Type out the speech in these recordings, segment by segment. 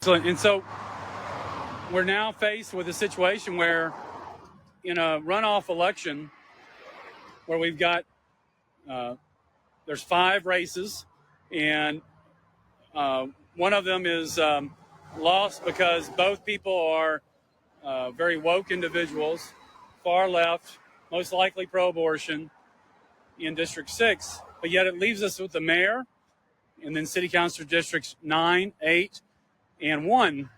Excellent. And so we're now faced with a situation where in a runoff election where we've got, there's 5 races, and one of them is lost because both people are very woke individuals, far left, most likely pro-abortion in District 6. But yet it leaves us with the mayor and then city council districts 9, 8, and 1,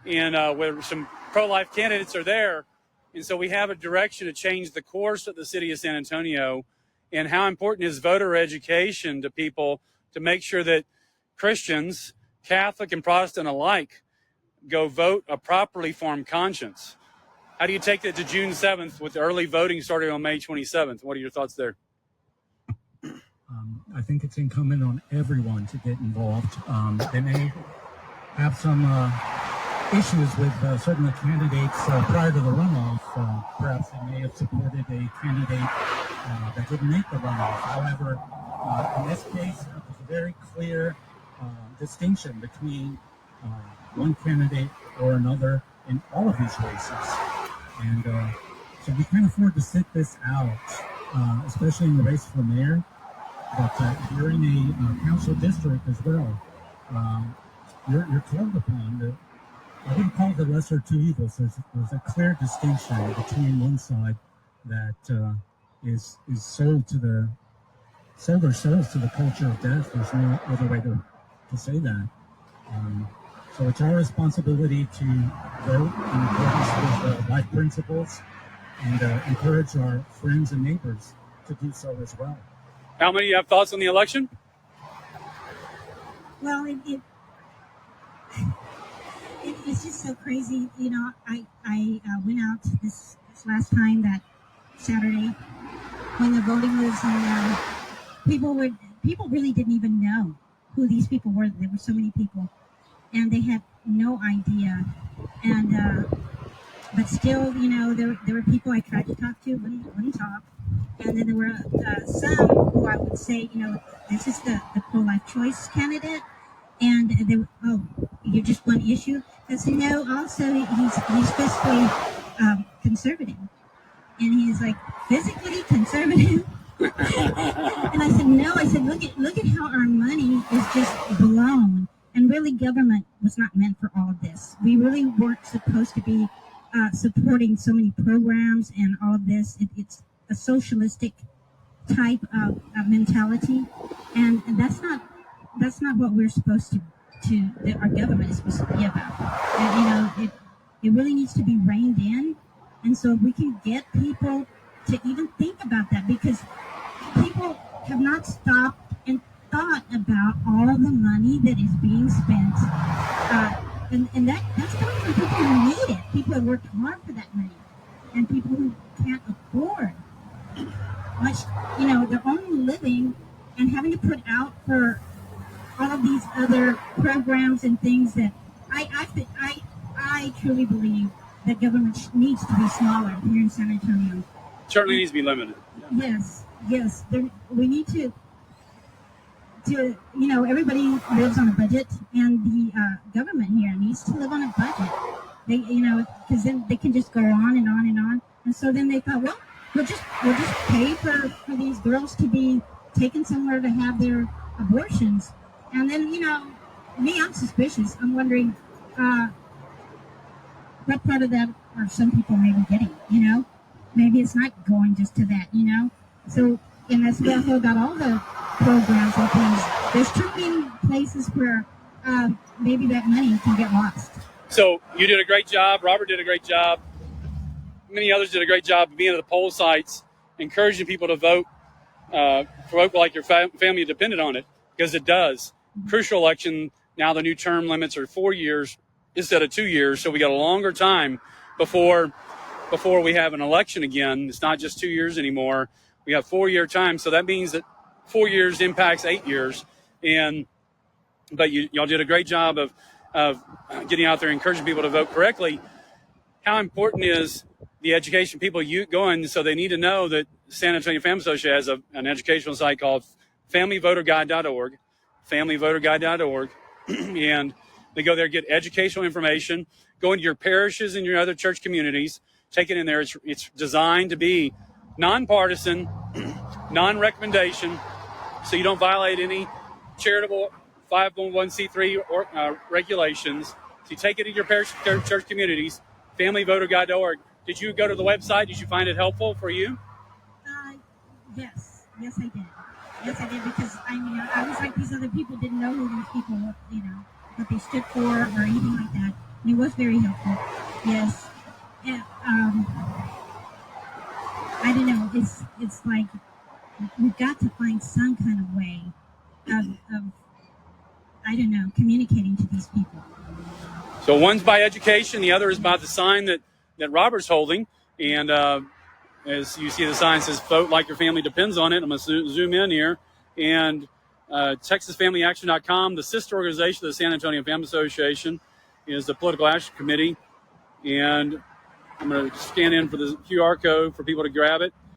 and where some pro-life candidates are there. And so we have a direction to change the course of the city of San Antonio. And how important is voter education to people to make sure that Christians, Catholic and Protestant alike, go vote a properly formed conscience? How do you take that to June 7th with early voting starting on May 27th? What are your thoughts there? I think it's incumbent on everyone to get involved. They may have some issues with certain candidates prior to the runoff. Perhaps they may have supported a candidate that didn't make the runoff. However, in this case, there's a very clear distinction between one candidate or another in all of these races. And so we can't afford to sit this out, especially in the race for mayor. But if you're in a council district as well, you're called upon. I wouldn't call it the lesser of two evils. There's a clear distinction between one side that is sold their souls to the culture of death. There's no other way to say that. So it's our responsibility to vote in accordance with life principles and encourage our friends and neighbors to do so as well. How many have thoughts on the election? Well, it's just so crazy. You know, I went out this last time, that Saturday, when the voting was, and people really didn't even know who these people were. There were so many people, and they had no idea. And but still, you know, there were people I tried to talk to, wouldn't talk. And then there were some who I would say, you know, this is the pro-life choice candidate, and they were, oh, you're just one issue. I said, no, also he's fiscally conservative, and he's like physically conservative. And I said, no. I said, look at how our money is just blown, and really government was not meant for all of this. We really weren't supposed to be supporting so many programs and all of this. It's a socialistic type of mentality, and that's not what we're supposed to that our government is supposed to be about. And, you know, it really needs to be reined in, and so if we can get people to even think about that, because people have not stopped and thought about all of the money that is being spent, and that's coming from people who need it, people who worked hard for that money, and people who can't afford much, you know, their own living, and having to put out for all of these other programs and things that I truly believe that government needs to be smaller here in San Antonio. Certainly needs to be limited. Yes. We need to, you know, everybody lives on a budget, and the government here needs to live on a budget. They, you know, because then they can just go on and on and on. And so then they thought, well, we'll just pay for these girls to be taken somewhere to have their abortions. And then, you know, me, I'm suspicious. I'm wondering what part of that are some people maybe getting, you know? Maybe it's not going just to that, you know? So, and that's about all the programs and things. There's too many places where maybe that money can get lost. So you did a great job. Robert did a great job. Many others did a great job of being at the poll sites, encouraging people to vote like your family depended on it, because it does. Crucial election. Now the new term limits are 4 years instead of 2 years, so we got a longer time before we have an election again. It's not just 2 years anymore. We have 4 year time, so that means that 4 years impacts 8 years. But y'all did a great job of getting out there, encouraging people to vote correctly. How important is the education people going? So they need to know that San Antonio Family Association has an educational site called familyvoterguide.org, familyvoterguide.org, and They go there, get educational information, go into your parishes and your other church communities, take it in there. It's designed to be nonpartisan, non-recommendation, so you don't violate any charitable 501c3 regulations. So you take it to your parish church communities, familyvoterguide.org. Did you go to the website? Did you find it helpful for you? Yes, I did. Yes, I did, because I was like these other people, didn't know who these people were, what they stood for or anything like that. And it was very helpful. Yes. And, I don't know. It's like we've got to find some kind of way of I don't know, communicating to these people. So one's by education, the other is by the sign that Robert's holding. And as you see, the sign says, "Vote like your family depends on it." I'm going to zoom in here. And TexasFamilyAction.com, the sister organization of the San Antonio Family Association, is the Political Action Committee. And I'm going to scan in for the QR code for people to grab it.